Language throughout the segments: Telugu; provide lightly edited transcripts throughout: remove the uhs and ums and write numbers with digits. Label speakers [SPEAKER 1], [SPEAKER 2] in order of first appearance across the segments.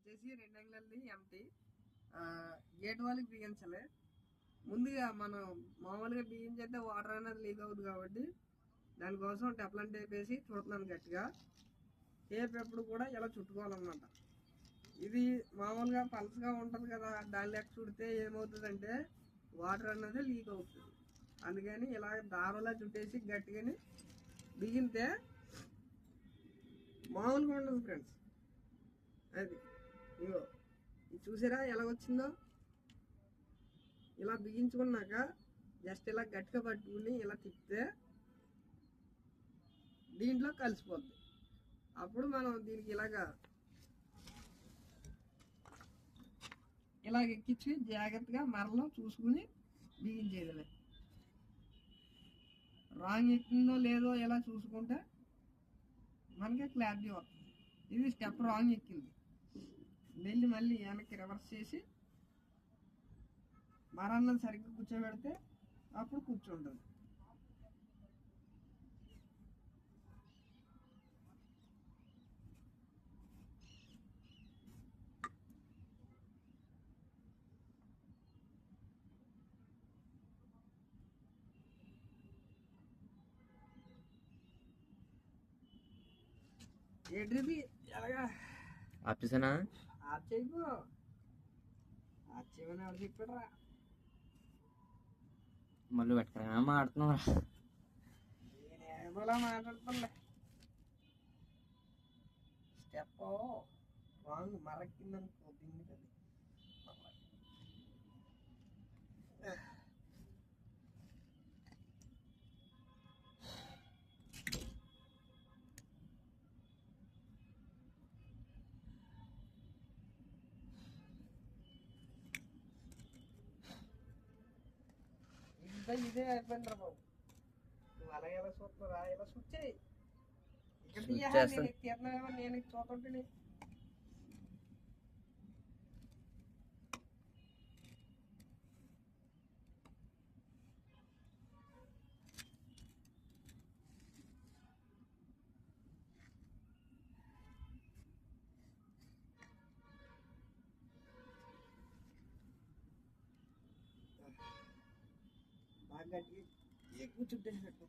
[SPEAKER 1] వచ్చేసి 2 అంగుళాలది ఎంటీ గేట్ వాళ్ళకి బిగించాలి. ముందుగా మనం మామూలుగా బిగించేస్తే వాటర్ అనేది లీక్ అవుతుంది కాబట్టి దానికోసం టెప్లన్ టేప్ వేసి చుడుతున్నాను గట్టిగా. టేప్ ఎప్పుడు కూడా ఇలా చుట్టుకోవాలన్నమాట. ఇది మామూలుగా పలసగా ఉంటుంది కదా, దాని లెక్క చుడితే ఏమవుతుందంటే వాటర్ అనేది లీక్ అవుతుంది. అందుకని ఇలా దారంలా చుట్టేసి గట్టిగాని బిగితే మామూలుగా ఉండదు ఫ్రెండ్స్. అది ఇగో ఇది చూసారా ఎలా వచ్చిందో. ఇలా బిగించుకున్నాక జస్ట్ ఇలా గట్టిగా పట్టుకుని ఇలా తిప్పితే దీంట్లో కలిసిపోద్ది. అప్పుడు మనం దీనికి ఇలాగ ఎక్కించి జాగ్రత్తగా మరలో చూసుకుని బిగించేదిలే. రాంగ్ ఎక్కిందో లేదో ఇలా చూసుకుంటే మనకి క్లారిటీ వస్తుంది. ఇది స్టెప్ రాంగ్ ఎక్కింది, మళ్ళీ వెనక్కి రివర్స్ చేసి మరన్నది సరిగ్గా కూర్చోబెడితే అప్పుడు కూర్చుంటుంది. ఏంటిది ఎలాగా
[SPEAKER 2] ఆపేసానా?
[SPEAKER 1] ఆప్ చేయకు, ఆప్ చేయమని ఎవరు చెప్పాడరా?
[SPEAKER 2] మళ్ళీ పెట్టుకురా మాడుతున్నావురా.
[SPEAKER 1] నేనేదోలా మాట్లాడుతుండే. స్టెప్ రాంగ్ మరక్కిందనుకో దీనికి అది ఇదే అయిపోయింది రా బాబు. నువ్వు అలాగే ఎలా చూస్తున్నారా? ఇలా స్విచ్ చేయి. ఇక్కడ తీయమో నేను చూస్తుంటే బాగా గట్టిగా ఎక్కువ చుట్టేసినట్టు.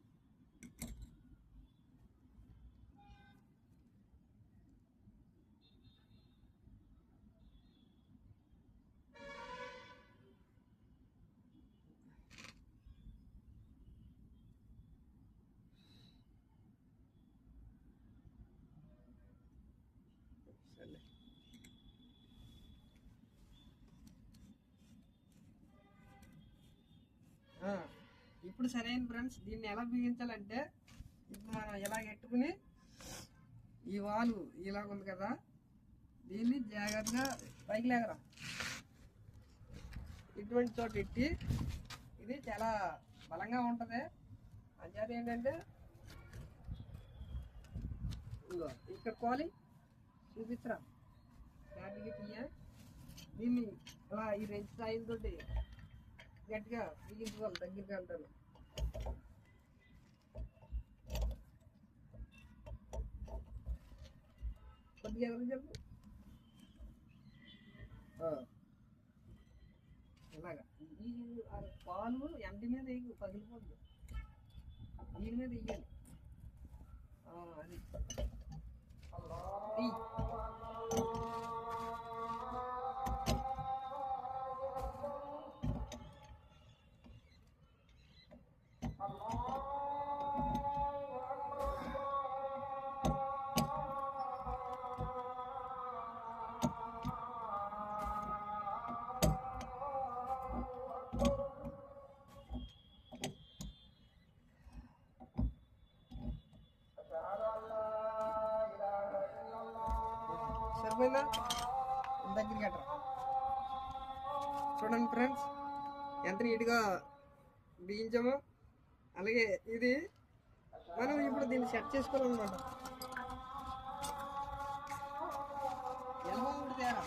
[SPEAKER 1] సరే ఇప్పుడు సరైన ఫ్రెండ్స్. దీన్ని ఎలా బిగించాలంటే ఇప్పుడు మనం ఇలా పెట్టుకుని ఈ వాలు ఇలాగ ఉంది కదా, దీన్ని జాగ్రత్తగా పైకి లేగరా. ఇటువంటి చోట ఎట్టి ఇది చాలా బలంగా ఉంటుంది. అంచేత ఏంటంటే ఇగో ఇక్కడ కోలి చూపించరా గట్టిగా తీయ. దీన్ని ఇలా ఈ రెంచు సాయంతో గట్టిగా బిగించుకోవాలి. దగ్గరికి అంటాను కొద్దిగా ఎవరు చెప్పు. ఇలాగా ఈ పాలు ఎంటి మీద వేయకు, పగిలిపోద్దు. దీని మీద వేయాలి. అది సరిపోయిందా? దగ్గరికి అట్రా. చూడండి ఫ్రెండ్స్ ఎంత నీట్గా బిగించామో. అలాగే ఇది మనం ఇప్పుడు దీన్ని సెట్ చేసుకోవాలన్నమాట. ఎల్బో ఉడితేరా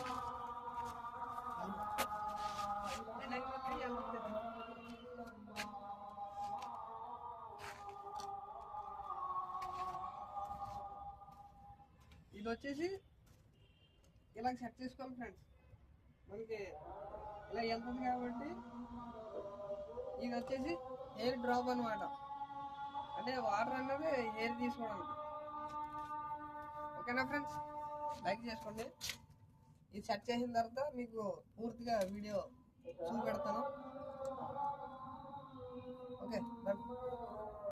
[SPEAKER 1] ఇది వచ్చేసి ఇలా సెట్ చేసుకోవాలి ఫ్రెండ్స్. మనకి ఇలా వెళ్తుంది కాబట్టి ఇది వచ్చేసి హెయిర్ డ్రాప్ అనమాట, అంటే వాటర్ అన్నది హెయిర్ తీసుకోవడానికి. ఓకేనా ఫ్రెండ్స్, లైక్ చేసుకోండి. ఇది సెట్ చేసిన తర్వాత మీకు పూర్తిగా వీడియో చూపెడతాను.